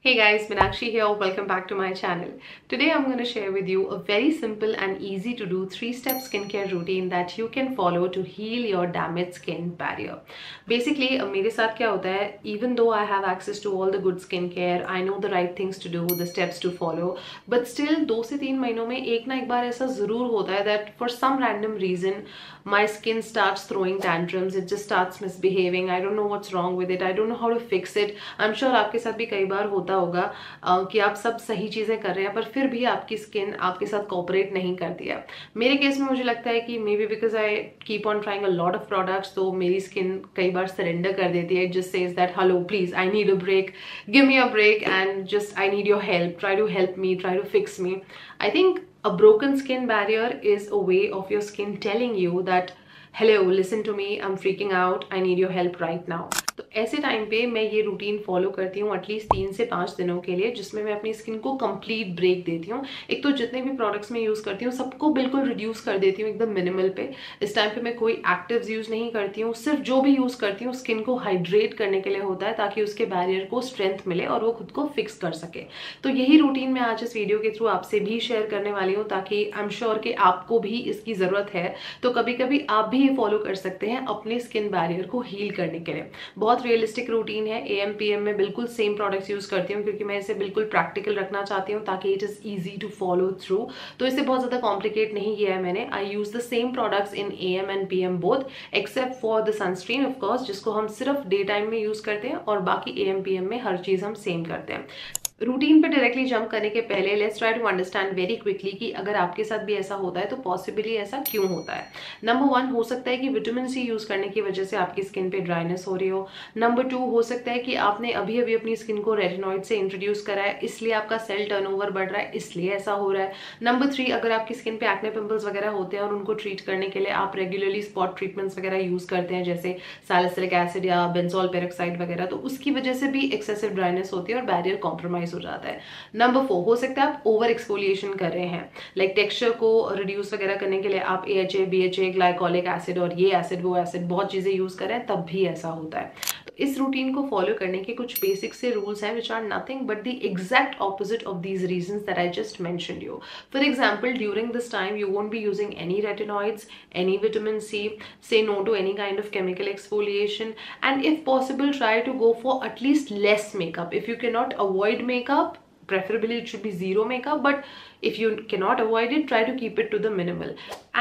Hey guys, Meenakshi here. Welcome back to my channel. Today I'm going to share with you a very simple and easy to do 3-step skincare routine that you can follow to heal your damaged skin barrier. Basically, मेरे साथ क्या होता है, even though I have access to all the good skincare, I know the right things to do, the steps to follow, but still 2 से 3 महीनों में एक ना एक बार ऐसा ज़रूर होता है that for some random reason my skin starts throwing tantrums, it just starts misbehaving, I don't know what's wrong with it, I don't know how to fix it. I'm sure आपके साथ भी कई बार होता होगा कि आप सब सही चीजें कर रहे हैं पर फिर भी आपकी स्किन आपके साथ कोऑपरेट नहीं करती है. मेरे केस में मुझे लगता है कि maybe because I keep on trying a lot of products, तो मेरी स्किन कई बार सरेंडर कर देती है. Just says that hello please I need a break, give me a break and just I need your help, try to help me, try to fix me. I think a broken skin barrier is a way of your skin telling you that hello, listen to me, I'm freaking out, I need your help right now. तो ऐसे time पे मैं ये routine follow करती हूँ at least 3 से 5 दिनों के लिए, जिसमें मैं अपनी स्किन को कंप्लीट ब्रेक देती हूँ. एक तो जितने भी प्रोडक्ट्स मैं यूज़ करती हूँ सबको बिल्कुल रिड्यूस कर देती हूँ एकदम मिनिमल पे. इस टाइम पे मैं कोई एक्टिव्स यूज़ नहीं करती हूँ, सिर्फ जो भी यूज़ करती हूँ स्किन को हाइड्रेट करने के लिए होता है ताकि उसके बैरियर को स्ट्रेंथ मिले और वो खुद को फिक्स कर सके. तो यही रूटीन मैं आज इस वीडियो के थ्रू आपसे भी शेयर करने वाली हूँ ताकि आई एम श्योर कि आपको भी इसकी ज़रूरत है. तो कभी कभी आप भी ये फॉलो कर सकते हैं अपने स्किन बैरियर को हील करने के लिए. बहुत रियलिस्टिक रूटीन है. एएम पीएम में बिल्कुल सेम प्रोडक्ट्स यूज करती हूँ क्योंकि मैं इसे बिल्कुल प्रैक्टिकल रखना चाहती हूँ ताकि it is easy to follow through. तो इसे बहुत ज्यादा कॉम्प्लिकेट नहीं किया है मैंने. I use the same products in AM and PM both except for the sunscreen of course, जिसको हम सिर्फ डे टाइम में यूज करते हैं, और बाकी एएम पीएम में हर चीज हम सेम करते हैं. रूटीन पे डायरेक्टली जंप करने के पहले let's try to understand very quickly कि अगर आपके साथ भी ऐसा होता है तो पॉसिबली ऐसा क्यों होता है. नंबर 1 हो सकता है कि विटामिन सी यूज करने की वजह से आपकी स्किन पे ड्राइनेस हो रही हो. नंबर 2 हो सकता है कि आपने अभी अभी अपनी स्किन को रेटिनॉइड से इंट्रोड्यूस करा है, इसलिए आपका सेल टर्नओवर बढ़ रहा है, इसलिए ऐसा हो रहा है. नंबर 3 अगर आपकी स्किन पे एक्ने पिंपल्स वगैरह होते हैं और उनको ट्रीट करने के लिए आप रेगुलरली स्पॉट ट्रीटमेंट्स वगैरह यूज करते हैं जैसे सैलिसिलिक एसिड या बेंजोल पेरोक्साइड वगैरह, तो उसकी वजह से भी एक्सेसिव ड्राइनेस होती है और बैरियर कॉम्प्रोमाइज हो जाता है. नंबर 4 हो सकता है आप ओवर एक्सफोलिएशन कर रहे हैं, लाइक टेक्सचर को रिड्यूस वगैरह करने के लिए आप AHA, BHA, ग्लाइकोलिक एसिड और ये एसिड वो एसिड बहुत चीजें यूज कर रहे हैं, तब भी ऐसा होता है. तो इस रूटीन को फॉलो करने के कुछ बेसिक से रूल्स हैं which are nothing but the exact opposite of these reasons that I just mentioned you. For example, during this time you won't be using any retinoids, any vitamin C, say no to any kind of chemical exfoliation, and if possible try to go for at least less makeup. If you cannot avoid makeup, preferably it should be zero makeup, but if you cannot avoid it, try to keep it to the minimal.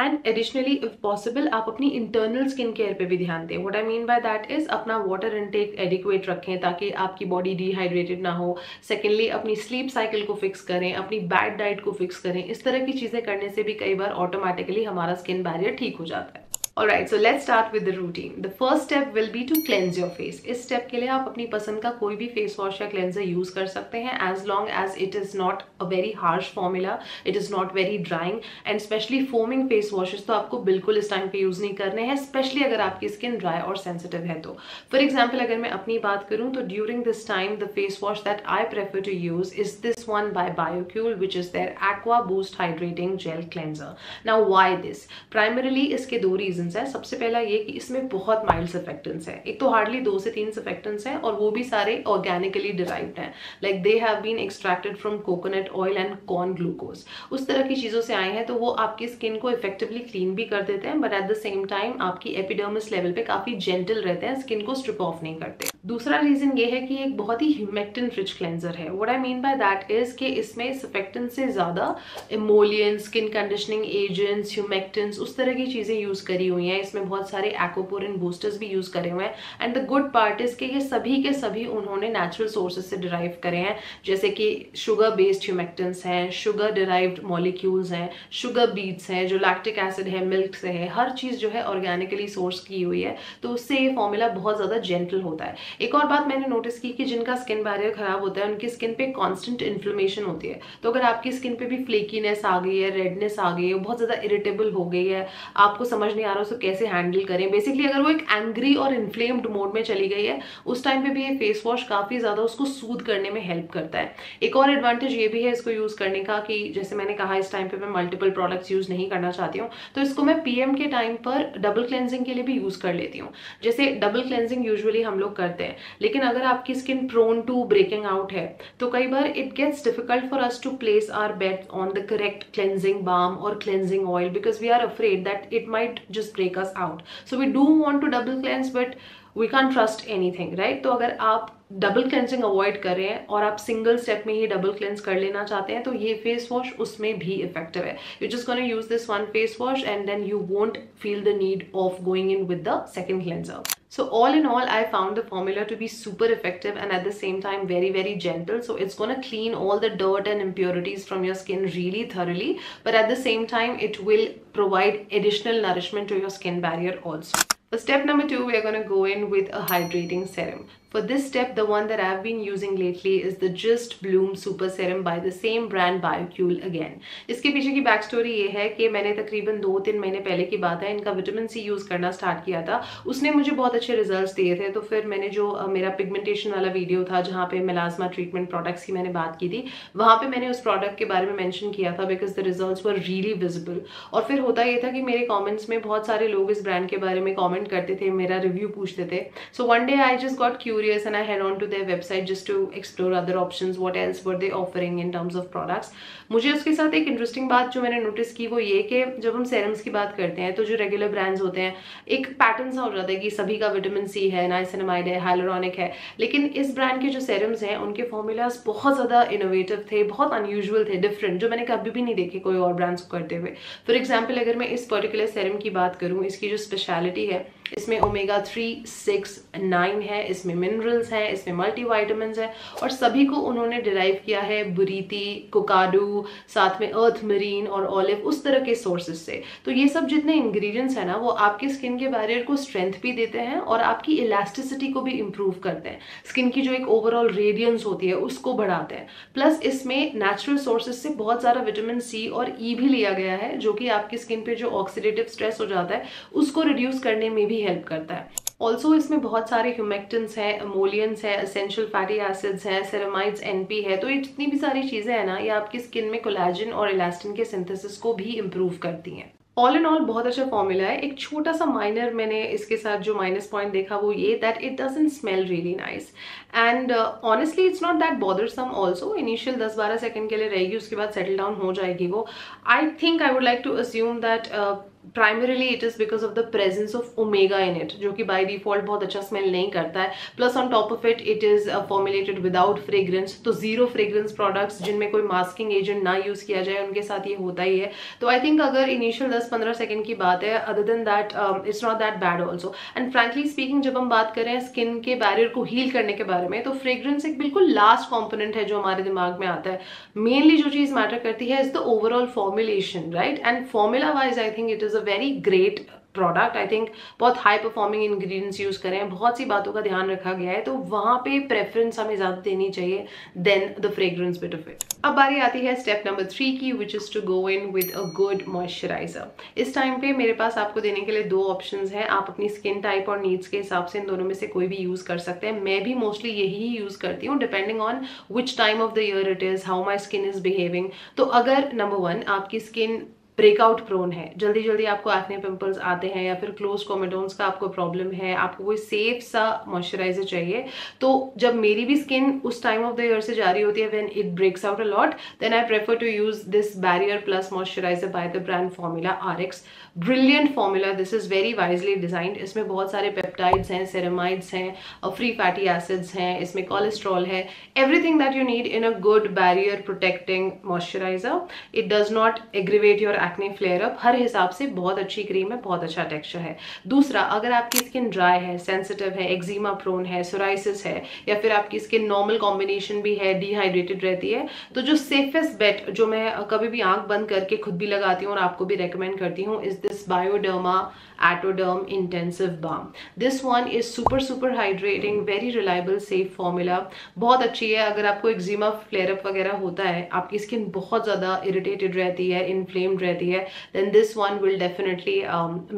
And additionally, if possible, आप अपनी internal skin care पे भी ध्यान दें. What I mean by that is अपना water intake adequate रखें ताकि आपकी body dehydrated ना हो. Secondly, अपनी sleep cycle को fix करें, अपनी bad diet को fix करें. इस तरह की चीजें करने से भी कई बार automatically हमारा skin barrier ठीक हो जाता है. Alright, so let's start with the routine. The first step will be to cleanse your face. इस step के लिए आप अपनी पसंद का कोई भी face wash या cleanser use कर सकते हैं as long as it is not a very harsh formula, it is not very drying, and especially foaming face washes तो आपको बिल्कुल इस टाइम पे use नहीं करने हैं, especially अगर आपकी skin dry और sensitive है तो. For example, अगर मैं अपनी बात करूँ तो during this time the face wash that I prefer to use is this one by Biocool, which is their Aqua Boost Hydrating Gel Cleanser. Now why this? Primarily इसके दो reasons है. सबसे पहला ये कि इसमें बहुत माइल्ड सर्फेक्टेंट्स है. एक तो हार्डली 2 से 3 सर्फेक्टेंट्स हैं और वो भी सारे ऑर्गेनिकली डिराइव्ड हैं, like they have been extracted from coconut oil and corn glucose. उस तरह की चीजों से आए हैं, तो वो आपकी स्किन को इफेक्टिवली क्लीन भी कर देते हैं but at the same time आपकी एपिडर्मिस लेवल पे काफी जेंटल रहते हैं, स्किन को स्ट्रिप ऑफ नहीं करते. दूसरा रीजन ये है कि एक बहुत ही ह्यूमेक्टेंट रिच क्लेंजर है. What I mean by that is कि इसमें सर्फेक्टेंट से ज्यादा इमोलियंस, स्किन कंडीशनिंग एजेंट्स, ह्यूमेक्टेंट्स, उस तरह की चीजें यूज करी हुई हैं. इसमें बहुत सारे एक्वापोरिन बूस्टर्स भी यूज करे हुए हैं. And the good part is कि ये सभी के सभी उन्होंने नेचुरल सोर्सेज से डिराइव करे हैं, जैसे कि शुगर बेस्ड ह्यूमेक्टेंट्स हैं, शुगर डिराइव्ड मॉलिक्यूल्स हैं, शुगर बीट्स हैं, जो लैक्टिक एसिड है मिल्क से है, हर चीज जो है ऑर्गेनिकली सोर्स की हुई है. तो उससे ये फॉर्मूला बहुत ज्यादा जेंटल होता है. एक और बात मैंने नोटिस की कि जिनका स्किन बैरियर खराब होता है उनकी स्किन पे कांस्टेंट इन्फ्लेमेशन होती है. तो अगर आपकी स्किन पे भी फ्लेकीनेस आ गई है, रेडनेस आ गई है, बहुत ज्यादा इरिटेबल हो गई है, आपको समझ नहीं आ रहा उसको कैसे हैंडल करें। बेसिकली अगर वो एक एंग्री और इन्फ्लेम्ड मोड में चली गई है उस टाइम पे भी ये फेस वॉश काफी ज्यादा उसको सूद करने में हेल्प करता है। एक और एडवांटेज ये भी है इसको यूज करने का कि जैसे मैंने कहा इस टाइम पे मैं मल्टीपल प्रोडक्ट्स यूज नहीं करना चाहती हूँ, तो इसको मैं पीएम के टाइम पर डबल क्लेंजिंग के लिए भी यूज कर लेती हूँ। जैसे डबल क्लेंजिंग यूजुअली हम लोग करते हैं, लेकिन अगर आपकी skin prone to breaking out है तो कई बार it gets difficult for us to place our bet on the correct cleansing balm और cleansing oil because we are afraid that it might just break us out. So we do want to double cleanse but we can't trust anything, right. तो अगर आप double cleansing avoid कर रहे हैं और आप single step में ही double cleanse कर लेना चाहते हैं तो ये फेस वॉश उसमें भी इफेक्टिव है। You just gonna use this one face wash and then you won't feel the need of going in with the second cleanser. So all in all, I found the formula to be super effective and at the same time very, very gentle. So it's gonna clean all the dirt and impurities from your skin really thoroughly, but at the same time, it will provide additional nourishment to your skin barrier also. For step number 2, we are gonna go in with a hydrating serum. For this step, the one that I've been using lately is the Just Bloom Super Serum by the same brand Bioquel again. इसके पीछे की back story ये है कि मैंने तकरीबन 2-3 महीने पहले की बात है इनका विटामिन सी यूज करना स्टार्ट किया था। उसने मुझे बहुत अच्छे रिजल्ट्स दिए थे। तो फिर मैंने जो मेरा पिगमेंटेशन वाला वीडियो था जहाँ पे मेलास्मा ट्रीटमेंट प्रोडक्ट्स की मैंने बात की थी, वहाँ पे मैंने उस प्रोडक्ट के बारे में मेंशन किया था because the results were really visible. और फिर होता ये था कि मेरे कॉमेंट्स में बहुत सारे लोग इस ब्रांड के बारे में कॉमेंट करते थे, मेरा रिव्यू पूछते थे। So one day I just got curious and I head on to their website just to explore other options, what else were they offering in terms of products. मुझे उसके साथ एक इंटरेस्टिंग बात जो मैंने नोटिस की वो ये कि जब हम सेरम्स की बात करते हैं तो जो रेगुलर ब्रांड्स होते हैं एक पैटर्न सा हो जाता है कि सभी का विटामिन सी है, नाइसिनामाइड है, हाइलुरोनिक है, लेकिन इस ब्रांड के जो सेरम्स हैं उनके फॉर्मूलाज बहुत ज़्यादा इनोवेटिव थे, बहुत अनयूजुअल थे, डिफरेंट, जो मैंने कभी भी नहीं देखे कोई और ब्रांड्स को करते हुए। फॉर एग्जाम्पल अगर मैं इस पर्टिकुलर सेरम की बात करूँ, इसकी जो स्पेशलिटी है इसमें ओमेगा 3, 6, 9 है, इसमें मिनरल्स हैं, इसमें मल्टीविटामिन्स है और सभी को उन्होंने डिराइव किया है बुरीती, कोकाडू, साथ में अर्थ मरीन और ऑलिव, उस तरह के सोर्सेज से। तो ये सब जितने इंग्रेडिएंट्स हैं ना वो आपके स्किन के बैरियर को स्ट्रेंथ भी देते हैं और आपकी इलास्टिसिटी को भी इंप्रूव करते हैं, स्किन की जो एक ओवरऑल रेडियंस होती है उसको बढ़ाते हैं। प्लस इसमें नेचुरल सोर्सेज से बहुत सारा विटामिन सी और ई भी लिया गया है जो कि आपकी स्किन पे जो ऑक्सीडेटिव स्ट्रेस हो जाता है उसको रिड्यूस करने में भी हेल्प करता है। ऑल्सो इसमें बहुत सारे ह्यूमेक्टेंट्स हैं, एमोलियंस है, एसेंशियल फैटी एसिड्स हैं, सेरामाइड्स, एनपी है। तो ये जितनी भी सारी चीजें हैं ना ये आपकी स्किन में कोलेजन और इलास्टिन के सिंथेसिस को भी इम्प्रूव करती हैं। ऑल इन ऑल बहुत अच्छा फॉर्मूला है। एक छोटा सा माइनर मैंने इसके साथ जो माइनस पॉइंट देखा वो ये that it doesn't smell really nice and honestly it's not that bothersome also. Initial 10-12 second के लिए रहेगी, उसके बाद सेटल डाउन हो जाएगी वो। I think I would like to assume that primarily it is because of the presence of omega in it जो कि by default बहुत अच्छा स्मेल नहीं करता है। Plus on top of it it is formulated without fragrance, तो zero fragrance products जिनमें कोई मास्किंग एजेंट ना यूज किया जाए उनके साथ ये होता ही है। तो आई थिंक अगर इनिशियल 10-15 सेकंड की बात है, other than that it's not that bad also. And frankly speaking जब हम बात करें स्किन के बैरियर को हील करने के बारे में तो फ्रेग्रेंस एक बिल्कुल लास्ट कॉम्पोनेंट है जो हमारे दिमाग में आता है। मेनली जो चीज मैटर करती है is the overall formulation, right. And formula wise I think it is a very great product. I think बहुत हाई परफॉर्मिंग इंग्रेडिएंट्स यूज करें, बहुत सी बातों का ध्यान रखा गया है, तो वहां पे प्रेफरेंस हमें ज्यादा देनी चाहिए then the fragrance bit of it. अब बारी आती है स्टेप नंबर 3 की, which is to go in with a good moisturiser. इस टाइम पे मेरे पास आपको देने के लिए 2 ऑप्शंस हैं। आप अपनी स्किन टाइप और नीड्स के हिसाब से इन दोनों में से कोई भी यूज कर सकते हैं। मैं भी मोस्टली यही यूज करती हूँ depending on which time of the year it is, how my skin is behaving. तो अगर नंबर 1 आपकी स्किन ब्रेकआउट प्रोन है, जल्दी जल्दी आपको एक्ने पिंपल्स आते हैं या फिर क्लोज कोमेटोन्स का आपको प्रॉब्लम है, आपको कोई सेफ सा मॉइस्चराइजर चाहिए, तो जब मेरी भी स्किन उस टाइम ऑफ द ईयर से जारी होती है when it breaks out a lot, then I prefer to use this barrier plus moisturiser by the brand formula RX। Brilliant formula, this is very wisely designed. इसमें बहुत सारे peptides हैं, ceramides हैं, free fatty acids हैं, इसमें cholesterol है, everything that you need in a good barrier protecting moisturiser. It does not aggravate your acne flare up, हर हिसाब से बहुत अच्छी क्रीम है, बहुत अच्छा टेक्सचर है। दूसरा, अगर आपकी स्किन ड्राई है, सेंसिटिव है, एक्जिमा प्रोन है, सोराइसिस है, या फिर आपकी स्किन नॉर्मल कॉम्बिनेशन भी है, डिहाइड्रेटेड रहती है, तो जो सेफेस्ट बेट जो मैं कभी भी आंख बंद करके खुद भी लगाती हूँ और आपको भी रेकमेंड करती हूँ is this Bioderma Atoderm intensive balm. This one is super hydrating, very reliable, safe formula, बहुत अच्छी है। अगर आपको एक्जिमा फ्लेयर अप वगैरह होता है, आपकी स्किन बहुत ज्यादा इरिटेटेड रहती है, इन्फ्लेम्ड रहती है, then this one will definitely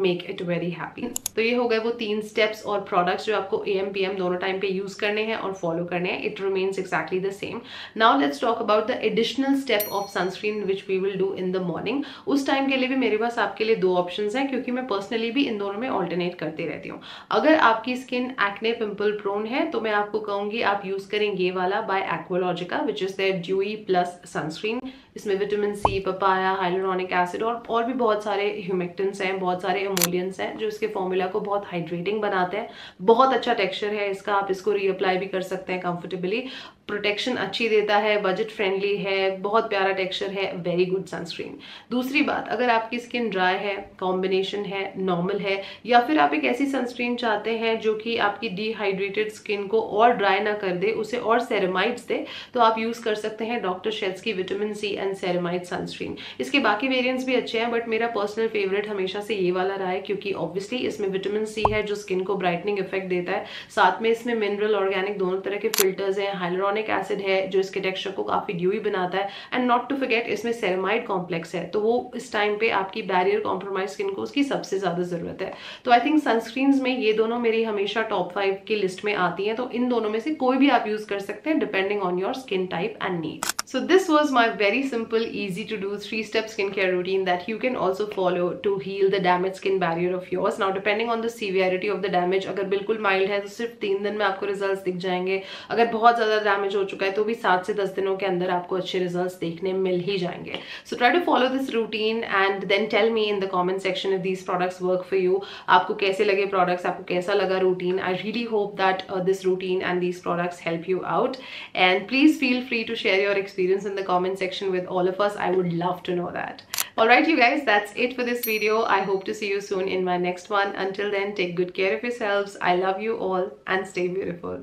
make it very happy. तो ये हो गए वो 3 स्टेप्स और प्रोडक्ट्स जो आपको AM PM दोनों टाइम पे यूज करने हैं और फॉलो करने हैं। It remains exactly the same. Now let's talk about the additional step of sunscreen which we will do in the morning. उस टाइम के लिए भी मेरे पास आपके लिए 2 ऑप्शंस हैं, क्योंकि मैं पर्सनली भी इन दोनों में ऑल्टरनेट करती रहती हूँ। अगर आपकी स्किन एक्ने पिंपल प्रोन है तो मैं आपको कहूंगी आप यूज करें ये वाला by Aqualogica, which is their dewy plus sunscreen. इसमें vitamin C, papaya, hyaluronic acid और भी बहुत सारे ह्यूमेक्टेंट्स हैं, बहुत सारे एमोलियंट्स हैं जो इसके फॉर्मूला को बहुत हाइड्रेटिंग बनाते हैं। बहुत अच्छा टेक्सचर है इसका, आप इसको रीअप्लाई भी कर सकते हैं कंफर्टेबली। प्रोटेक्शन अच्छी देता है, बजट फ्रेंडली है, बहुत प्यारा टेक्सचर है, वेरी गुड सनस्क्रीन। दूसरी बात, अगर आपकी स्किन ड्राई है, कॉम्बिनेशन है, नॉर्मल है, या फिर आप एक ऐसी सनस्क्रीन चाहते हैं जो कि आपकी डिहाइड्रेटेड स्किन को और ड्राई ना कर दे, उसे और सेरेमाइड्स दे, तो आप यूज कर सकते हैं डॉक्टर शेल्स की vitamin C and ceramide sunscreen. इसके बाकी वेरिएंट्स भी अच्छे हैं, बट मेरा पर्सनल फेवरेट हमेशा से ये वाला रहा है, क्योंकि ऑब्वियसली इसमें विटामिन सी है जो स्किन को ब्राइटनिंग इफेक्ट देता है, साथ में इसमें मिनरल ऑर्गेनिक दोनों तरह के फिल्टर्स हैं, हाइलुरोनिक एसिड है जो इसके टेक्सचर को काफी ड्यूई बनाता है, एंड नॉट टू फॉरगेट इसमें सेरेमाइड कॉम्प्लेक्स है, तो वो इस टाइम पे आपकी बैरियर कॉम्प्रोमाइज स्किन को उसकी सबसे ज्यादा जरूरत है। तो आई थिंक सनस्क्रीन्स में ये दोनों मेरी हमेशा टॉप 5 की लिस्ट में आती हैं, तो इन दोनों में से कोई भी आप यूज कर सकते हैं depending on your skin type and need. So this was my very simple, easy to do 3-step skincare routine that you can also follow to heal the damaged skin barrier of yours. Now depending on the severity of the damage, अगर बिल्कुल mild है तो सिर्फ 3 दिन में आपको results दिख जाएंगे, अगर बहुत ज्यादा damage हो चुका है तो भी 7 से 10 दिनों के अंदर आपको अच्छे results देखने मिल ही जाएंगे। So try to follow this routine and then tell me in the comment section if these products work for you. आपको कैसे लगे products, आपको कैसा लगा routine? I really hope that this routine and these products help you out, and please feel free to share your experience in the comment section with all of us. I would love to know that. Alright you guys, that's it for this video. I hope to see you soon in my next one. Until then, take good care of yourselves. I love you all and stay beautiful.